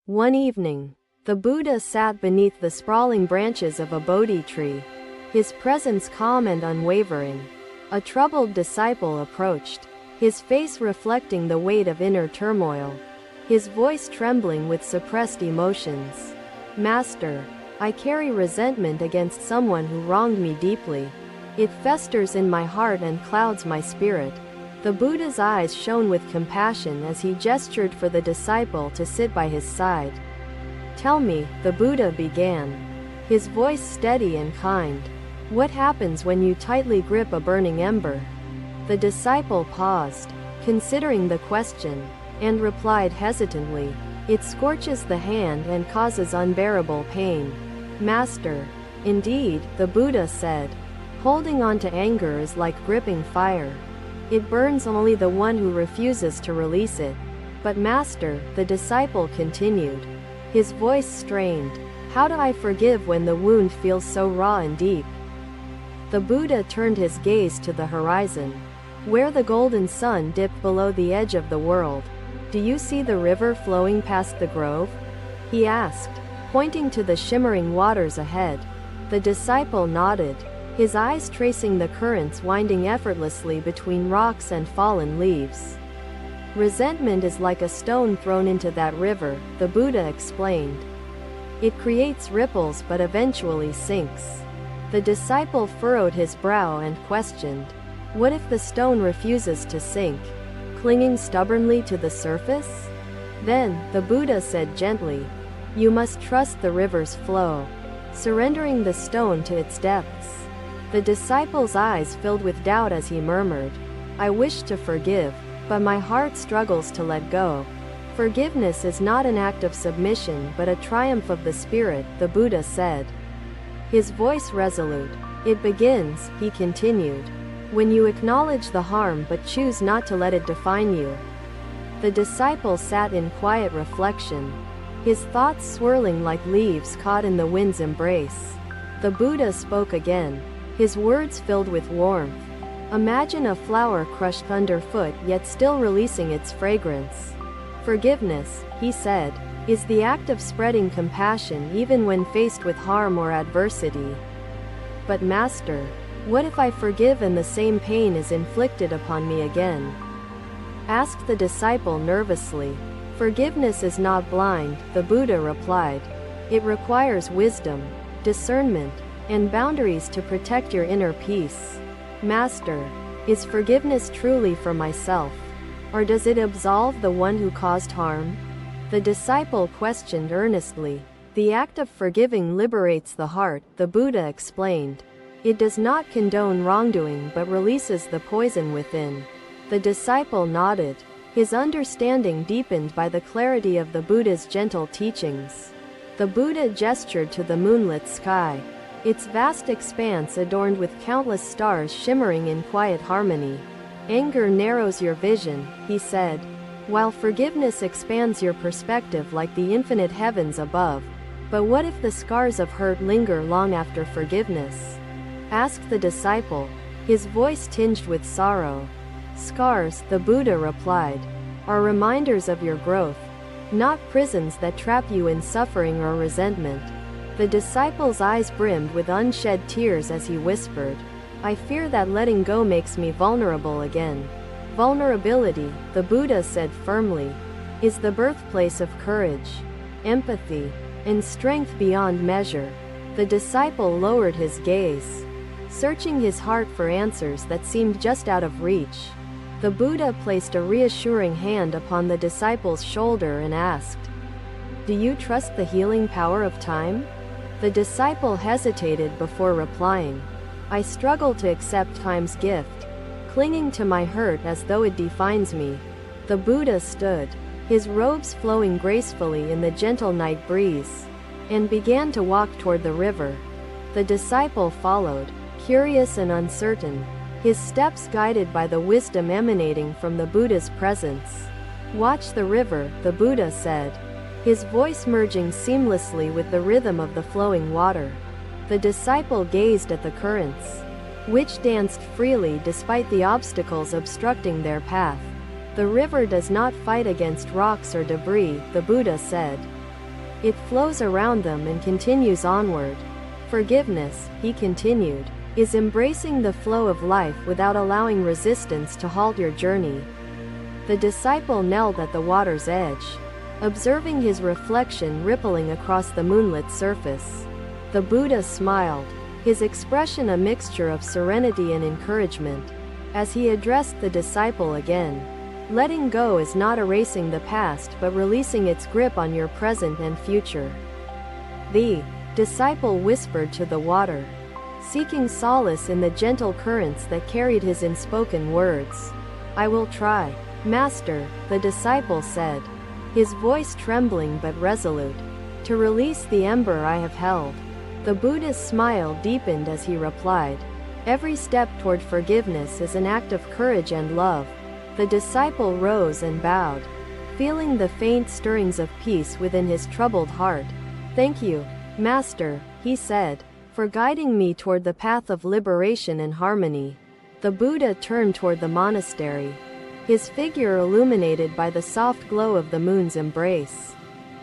One evening, the Buddha sat beneath the sprawling branches of a Bodhi tree, his presence calm and unwavering. A troubled disciple approached, his face reflecting the weight of inner turmoil, his voice trembling with suppressed emotions. "Master, I carry resentment against someone who wronged me deeply. It festers in my heart and clouds my spirit." The Buddha's eyes shone with compassion as he gestured for the disciple to sit by his side. "Tell me," the Buddha began, his voice steady and kind. "What happens when you tightly grip a burning ember?" The disciple paused, considering the question, and replied hesitantly, "It scorches the hand and causes unbearable pain." "Master, indeed," the Buddha said, "holding on to anger is like gripping fire. It burns only the one who refuses to release it." "But Master," the disciple continued, his voice strained, "how do I forgive when the wound feels so raw and deep?" The Buddha turned his gaze to the horizon, where the golden sun dipped below the edge of the world. "Do you see the river flowing past the grove?" he asked, pointing to the shimmering waters ahead. The disciple nodded, his eyes tracing the currents winding effortlessly between rocks and fallen leaves. "Resentment is like a stone thrown into that river," the Buddha explained. "It creates ripples but eventually sinks." The disciple furrowed his brow and questioned, "What if the stone refuses to sink, clinging stubbornly to the surface?" Then, the Buddha said gently, "You must trust the river's flow, surrendering the stone to its depths." The disciple's eyes filled with doubt as he murmured, "I wish to forgive, but my heart struggles to let go." "Forgiveness is not an act of submission but a triumph of the spirit," the Buddha said, his voice resolute. "It begins," he continued, "when you acknowledge the harm but choose not to let it define you." The disciple sat in quiet reflection, his thoughts swirling like leaves caught in the wind's embrace. The Buddha spoke again, his words filled with warmth. "Imagine a flower crushed underfoot yet still releasing its fragrance. Forgiveness," he said, "is the act of spreading compassion even when faced with harm or adversity." "But Master, what if I forgive and the same pain is inflicted upon me again?" asked the disciple nervously. "Forgiveness is not blind," the Buddha replied. "It requires wisdom, discernment, and boundaries to protect your inner peace." "Master, is forgiveness truly for myself, or does it absolve the one who caused harm?" the disciple questioned earnestly. "The act of forgiving liberates the heart," the Buddha explained. "It does not condone wrongdoing but releases the poison within." The disciple nodded, his understanding deepened by the clarity of the Buddha's gentle teachings. The Buddha gestured to the moonlit sky, its vast expanse adorned with countless stars shimmering in quiet harmony. "Anger narrows your vision," he said, "while forgiveness expands your perspective like the infinite heavens above." "But what if the scars of hurt linger long after forgiveness?" asked the disciple, his voice tinged with sorrow. "Scars," the Buddha replied, "are reminders of your growth, not prisons that trap you in suffering or resentment." The disciple's eyes brimmed with unshed tears as he whispered, "I fear that letting go makes me vulnerable again." "Vulnerability," the Buddha said firmly, "is the birthplace of courage, empathy, and strength beyond measure." The disciple lowered his gaze, searching his heart for answers that seemed just out of reach. The Buddha placed a reassuring hand upon the disciple's shoulder and asked, "Do you trust the healing power of time?" The disciple hesitated before replying, "I struggle to accept time's gift, clinging to my hurt as though it defines me." The Buddha stood, his robes flowing gracefully in the gentle night breeze, and began to walk toward the river. The disciple followed, curious and uncertain, his steps guided by the wisdom emanating from the Buddha's presence. "Watch the river," the Buddha said, his voice merging seamlessly with the rhythm of the flowing water. The disciple gazed at the currents, which danced freely despite the obstacles obstructing their path. "The river does not fight against rocks or debris," the Buddha said. It flows around them and continues onward. Forgiveness, he continued, is embracing the flow of life without allowing resistance to halt your journey. The disciple knelt at the water's edge, observing his reflection rippling across the moonlit surface. The Buddha smiled, his expression a mixture of serenity and encouragement, as he addressed the disciple again. Letting go is not erasing the past but releasing its grip on your present and future. The disciple whispered to the water, seeking solace in the gentle currents that carried his unspoken words. I will try, Master, the disciple said, his voice trembling but resolute, to release the ember I have held. The Buddha's smile deepened as he replied, every step toward forgiveness is an act of courage and love. The disciple rose and bowed, feeling the faint stirrings of peace within his troubled heart. Thank you, Master, he said, for guiding me toward the path of liberation and harmony. The Buddha turned toward the monastery, his figure illuminated by the soft glow of the moon's embrace.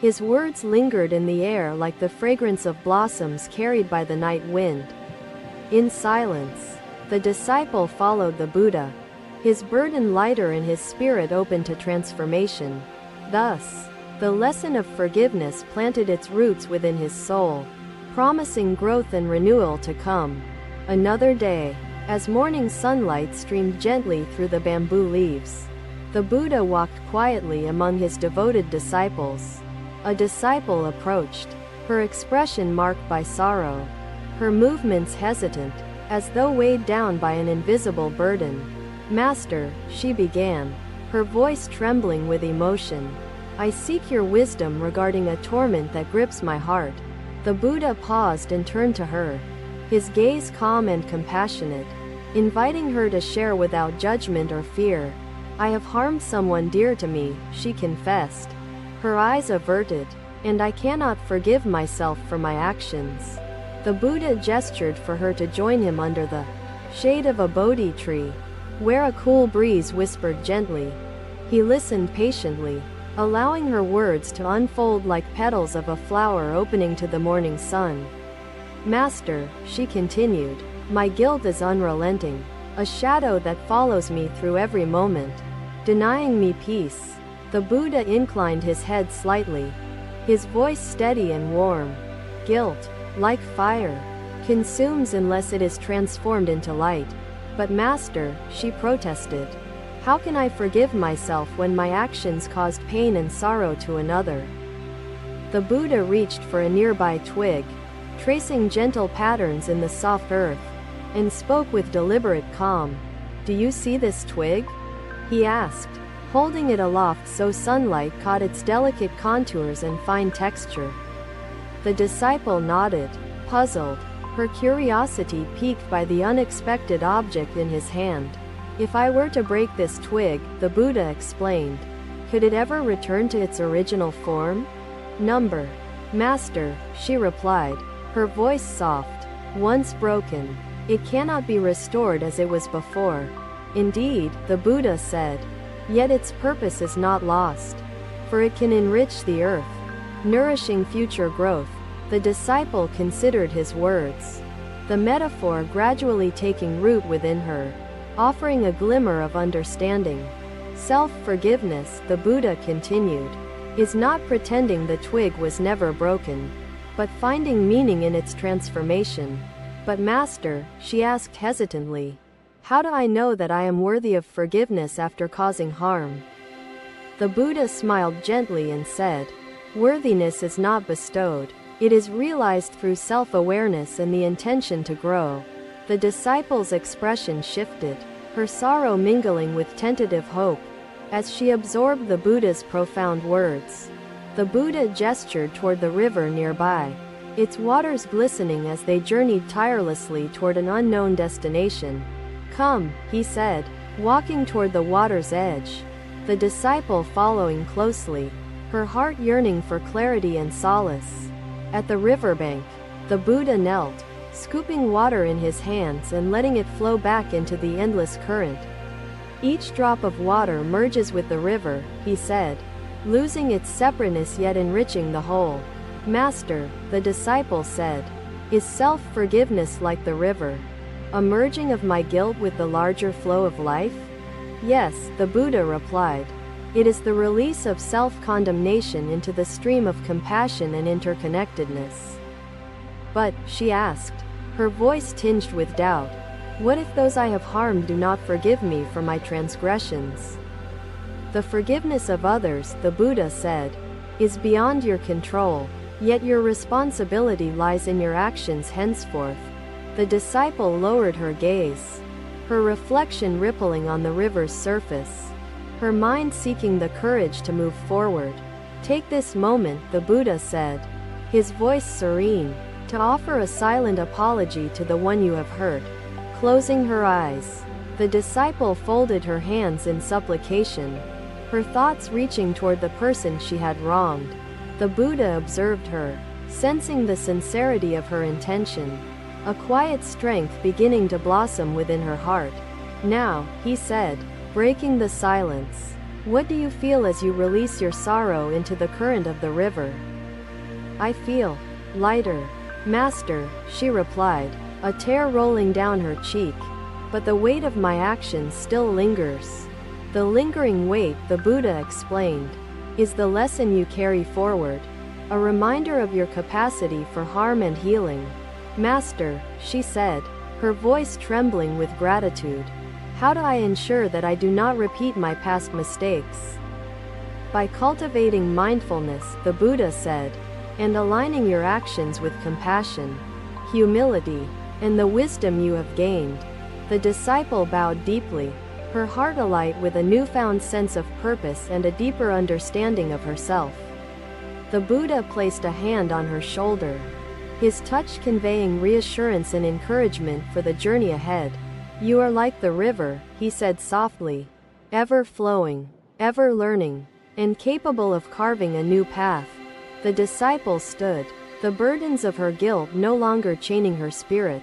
His words lingered in the air like the fragrance of blossoms carried by the night wind. In silence, the disciple followed the Buddha, his burden lighter and his spirit open to transformation. Thus, the lesson of forgiveness planted its roots within his soul, promising growth and renewal to come. Another day, as morning sunlight streamed gently through the bamboo leaves, the Buddha walked quietly among his devoted disciples. A disciple approached, her expression marked by sorrow, her movements hesitant, as though weighed down by an invisible burden. Master, she began, her voice trembling with emotion. I seek your wisdom regarding a torment that grips my heart. The Buddha paused and turned to her, his gaze calm and compassionate, inviting her to share without judgment or fear. I have harmed someone dear to me, she confessed, her eyes averted, and I cannot forgive myself for my actions. The Buddha gestured for her to join him under the shade of a Bodhi tree, where a cool breeze whispered gently. He listened patiently, allowing her words to unfold like petals of a flower opening to the morning sun. Master, she continued, my guilt is unrelenting, a shadow that follows me through every moment, denying me peace. The Buddha inclined his head slightly, his voice steady and warm. Guilt, like fire, consumes unless it is transformed into light. But Master, she protested, how can I forgive myself when my actions caused pain and sorrow to another? The Buddha reached for a nearby twig, tracing gentle patterns in the soft earth, and spoke with deliberate calm. Do you see this twig? He asked, holding it aloft so sunlight caught its delicate contours and fine texture. The disciple nodded, puzzled, her curiosity piqued by the unexpected object in his hand. If I were to break this twig, the Buddha explained, could it ever return to its original form? Number, Master, she replied, her voice soft. Once broken, it cannot be restored as it was before. Indeed, the Buddha said, yet its purpose is not lost, for it can enrich the earth, nourishing future growth. The disciple considered his words, the metaphor gradually taking root within her, offering a glimmer of understanding. Self-forgiveness, the Buddha continued, is not pretending the twig was never broken, but finding meaning in its transformation. But Master, she asked hesitantly, how do I know that I am worthy of forgiveness after causing harm? The Buddha smiled gently and said, worthiness is not bestowed. It is realized through self-awareness and the intention to grow. The disciple's expression shifted, her sorrow mingling with tentative hope, as she absorbed the Buddha's profound words. The Buddha gestured toward the river nearby, its waters glistening as they journeyed tirelessly toward an unknown destination. Come, he said, walking toward the water's edge, the disciple following closely, her heart yearning for clarity and solace. At the riverbank, the Buddha knelt, scooping water in his hands and letting it flow back into the endless current. Each drop of water merges with the river, he said, losing its separateness yet enriching the whole. Master, the disciple said, is self-forgiveness like the river, a merging of my guilt with the larger flow of life? Yes, the Buddha replied. It is the release of self-condemnation into the stream of compassion and interconnectedness. But, she asked, her voice tinged with doubt, what if those I have harmed do not forgive me for my transgressions? The forgiveness of others, the Buddha said, is beyond your control, yet your responsibility lies in your actions henceforth. The disciple lowered her gaze, her reflection rippling on the river's surface, her mind seeking the courage to move forward. Take this moment, the Buddha said, his voice serene, to offer a silent apology to the one you have hurt. Closing her eyes, the disciple folded her hands in supplication, her thoughts reaching toward the person she had wronged. The Buddha observed her, sensing the sincerity of her intention, a quiet strength beginning to blossom within her heart. Now, he said, breaking the silence, what do you feel as you release your sorrow into the current of the river? I feel lighter, Master, she replied, a tear rolling down her cheek. But the weight of my actions still lingers. The lingering weight, the Buddha explained, is the lesson you carry forward, a reminder of your capacity for harm and healing. Master, she said, her voice trembling with gratitude, how do I ensure that I do not repeat my past mistakes? By cultivating mindfulness, the Buddha said, and aligning your actions with compassion, humility, and the wisdom you have gained. The disciple bowed deeply, her heart alight with a newfound sense of purpose and a deeper understanding of herself. The Buddha placed a hand on her shoulder, his touch conveying reassurance and encouragement for the journey ahead. You are like the river, he said softly, ever flowing, ever learning, and capable of carving a new path. The disciple stood, the burdens of her guilt no longer chaining her spirit,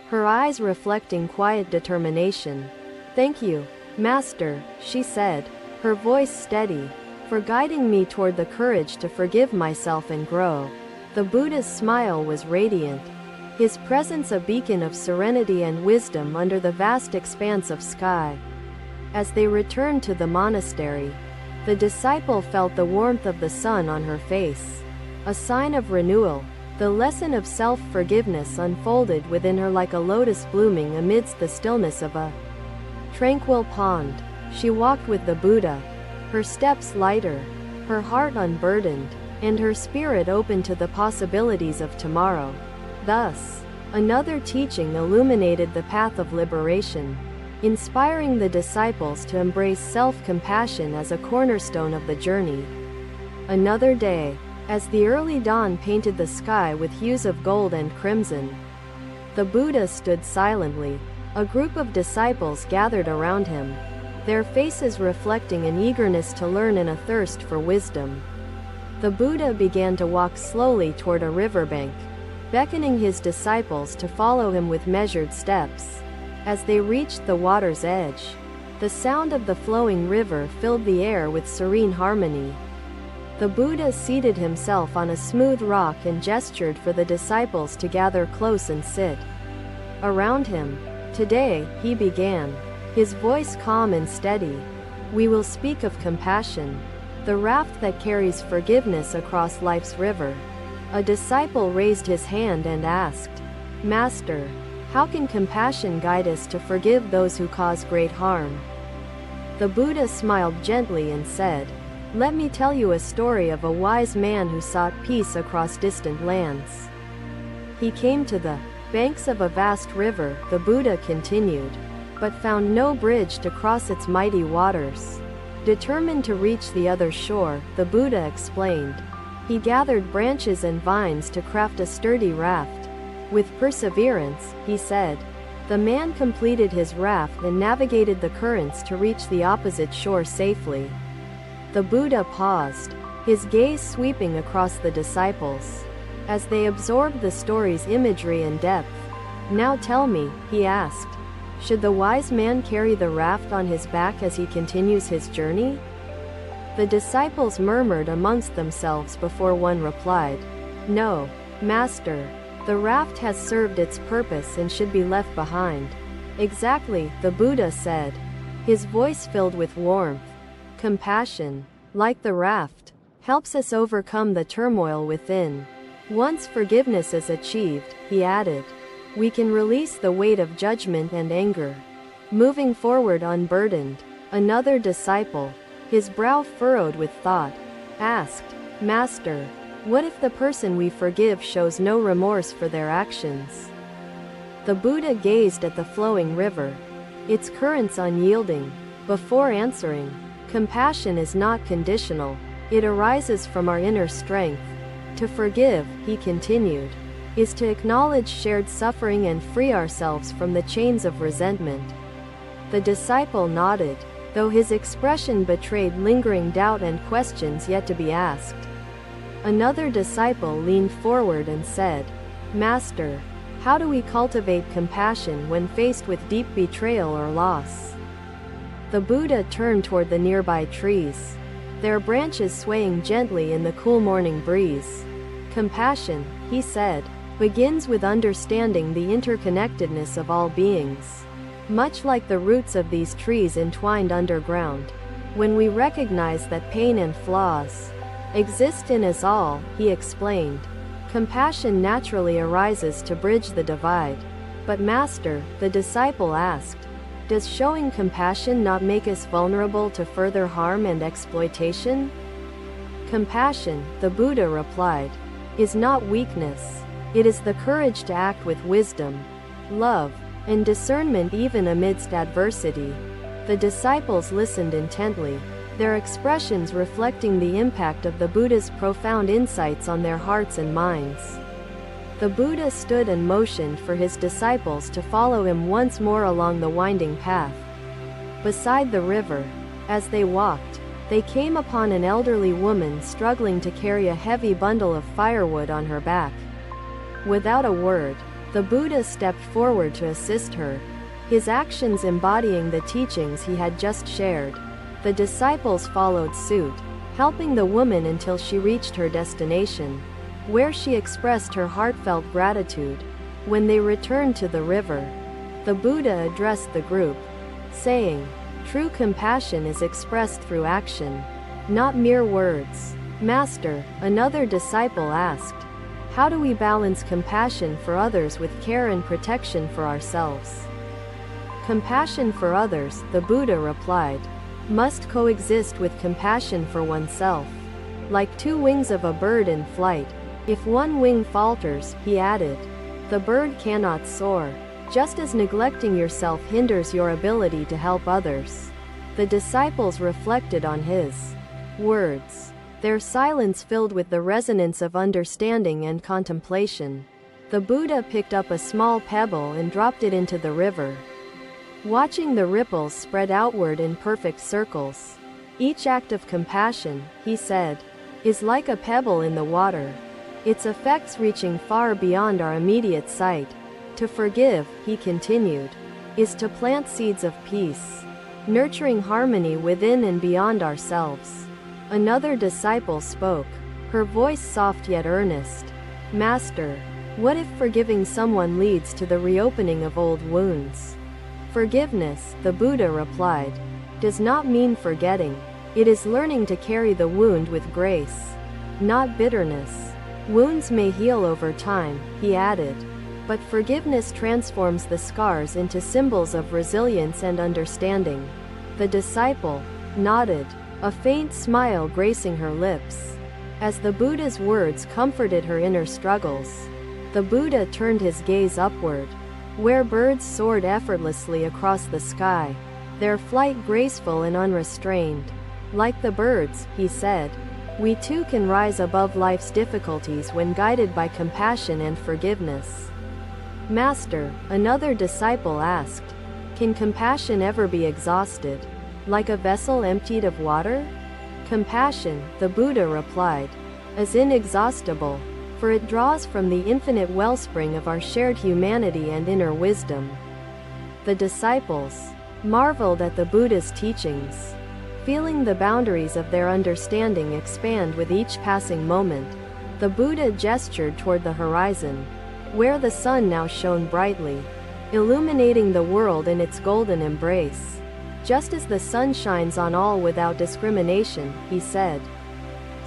her eyes reflecting quiet determination. Thank you, Master, she said, her voice steady, for guiding me toward the courage to forgive myself and grow. The Buddha's smile was radiant, his presence a beacon of serenity and wisdom under the vast expanse of sky. As they returned to the monastery, the disciple felt the warmth of the sun on her face, a sign of renewal. The lesson of self-forgiveness unfolded within her like a lotus blooming amidst the stillness of a tranquil pond. She walked with the Buddha, her steps lighter, her heart unburdened, and her spirit open to the possibilities of tomorrow. Thus, another teaching illuminated the path of liberation, inspiring the disciples to embrace self-compassion as a cornerstone of the journey. Another day, as the early dawn painted the sky with hues of gold and crimson, the Buddha stood silently. A group of disciples gathered around him, their faces reflecting an eagerness to learn and a thirst for wisdom. The Buddha began to walk slowly toward a riverbank, beckoning his disciples to follow him with measured steps. As they reached the water's edge, the sound of the flowing river filled the air with serene harmony. The Buddha seated himself on a smooth rock and gestured for the disciples to gather close and sit around him. Today, he began, his voice calm and steady, we will speak of compassion, the raft that carries forgiveness across life's river. A disciple raised his hand and asked, Master, how can compassion guide us to forgive those who cause great harm? The Buddha smiled gently and said, let me tell you a story of a wise man who sought peace across distant lands. He came to the banks of a vast river, the Buddha continued, but found no bridge to cross its mighty waters. Determined to reach the other shore, the Buddha explained, he gathered branches and vines to craft a sturdy raft. With perseverance, he said, the man completed his raft and navigated the currents to reach the opposite shore safely. The Buddha paused, his gaze sweeping across the disciples, as they absorbed the story's imagery and depth. Now tell me, he asked, should the wise man carry the raft on his back as he continues his journey? The disciples murmured amongst themselves before one replied, No, Master. The raft has served its purpose and should be left behind. Exactly, the Buddha said, his voice filled with warmth. Compassion, like the raft, helps us overcome the turmoil within. Once forgiveness is achieved, he added, we can release the weight of judgment and anger, moving forward unburdened. Another disciple, his brow furrowed with thought, asked, Master, what if the person we forgive shows no remorse for their actions? The Buddha gazed at the flowing river, its currents unyielding. Before answering, compassion is not conditional, it arises from our inner strength. To forgive, he continued, is to acknowledge shared suffering and free ourselves from the chains of resentment. The disciple nodded, though his expression betrayed lingering doubt and questions yet to be asked. Another disciple leaned forward and said, Master, how do we cultivate compassion when faced with deep betrayal or loss? The Buddha turned toward the nearby trees, their branches swaying gently in the cool morning breeze. Compassion, he said, begins with understanding the interconnectedness of all beings. Much like the roots of these trees entwined underground. When we recognize that pain and flaws exist in us all, he explained, compassion naturally arises to bridge the divide. But Master, the disciple asked, does showing compassion not make us vulnerable to further harm and exploitation? Compassion, the Buddha replied, is not weakness. It is the courage to act with wisdom, love, and discernment even amidst adversity. The disciples listened intently, their expressions reflecting the impact of the Buddha's profound insights on their hearts and minds. The Buddha stood and motioned for his disciples to follow him once more along the winding path. Beside the river, as they walked, they came upon an elderly woman struggling to carry a heavy bundle of firewood on her back. Without a word, the Buddha stepped forward to assist her, his actions embodying the teachings he had just shared. The disciples followed suit, helping the woman until she reached her destination, where she expressed her heartfelt gratitude. When they returned to the river, the Buddha addressed the group, saying, true compassion is expressed through action, not mere words. Master, another disciple asked, how do we balance compassion for others with care and protection for ourselves? Compassion for others, the Buddha replied, must coexist with compassion for oneself. Like two wings of a bird in flight, if one wing falters, he added, the bird cannot soar, just as neglecting yourself hinders your ability to help others. The disciples reflected on his words, their silence filled with the resonance of understanding and contemplation. The Buddha picked up a small pebble and dropped it into the river, watching the ripples spread outward in perfect circles. Each act of compassion, he said, is like a pebble in the water, its effects reaching far beyond our immediate sight. To forgive, he continued, is to plant seeds of peace, nurturing harmony within and beyond ourselves. Another disciple spoke, her voice soft yet earnest. Master, what if forgiving someone leads to the reopening of old wounds? Forgiveness, the Buddha replied, does not mean forgetting. It is learning to carry the wound with grace, not bitterness. Wounds may heal over time, he added, but forgiveness transforms the scars into symbols of resilience and understanding. The disciple nodded, a faint smile gracing her lips, as the Buddha's words comforted her inner struggles. The Buddha turned his gaze upward, where birds soared effortlessly across the sky, their flight graceful and unrestrained. Like the birds, he said, we too can rise above life's difficulties when guided by compassion and forgiveness. Master, another disciple asked, can compassion ever be exhausted, like a vessel emptied of water? Compassion, the Buddha replied, is inexhaustible, for it draws from the infinite wellspring of our shared humanity and inner wisdom. The disciples marveled at the Buddha's teachings, feeling the boundaries of their understanding expand with each passing moment. The Buddha gestured toward the horizon, where the sun now shone brightly, illuminating the world in its golden embrace. Just as the sun shines on all without discrimination, he said,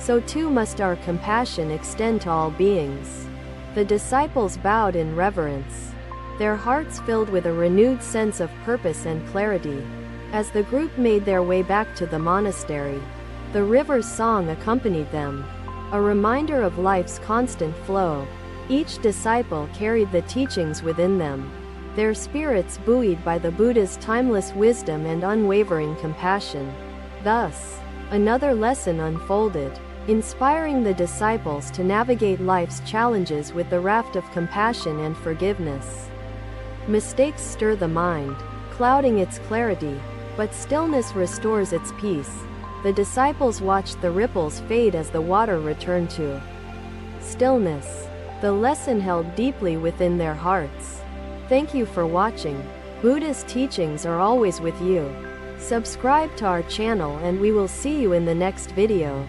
so too must our compassion extend to all beings. The disciples bowed in reverence, their hearts filled with a renewed sense of purpose and clarity. As the group made their way back to the monastery, the river's song accompanied them, a reminder of life's constant flow. Each disciple carried the teachings within them, their spirits buoyed by the Buddha's timeless wisdom and unwavering compassion. Thus, another lesson unfolded, inspiring the disciples to navigate life's challenges with the raft of compassion and forgiveness. Mistakes stir the mind, clouding its clarity, but stillness restores its peace. The disciples watched the ripples fade as the water returned to stillness. The lesson held deeply within their hearts. Thank you for watching. Buddhist teachings are always with you. Subscribe to our channel and we will see you in the next video.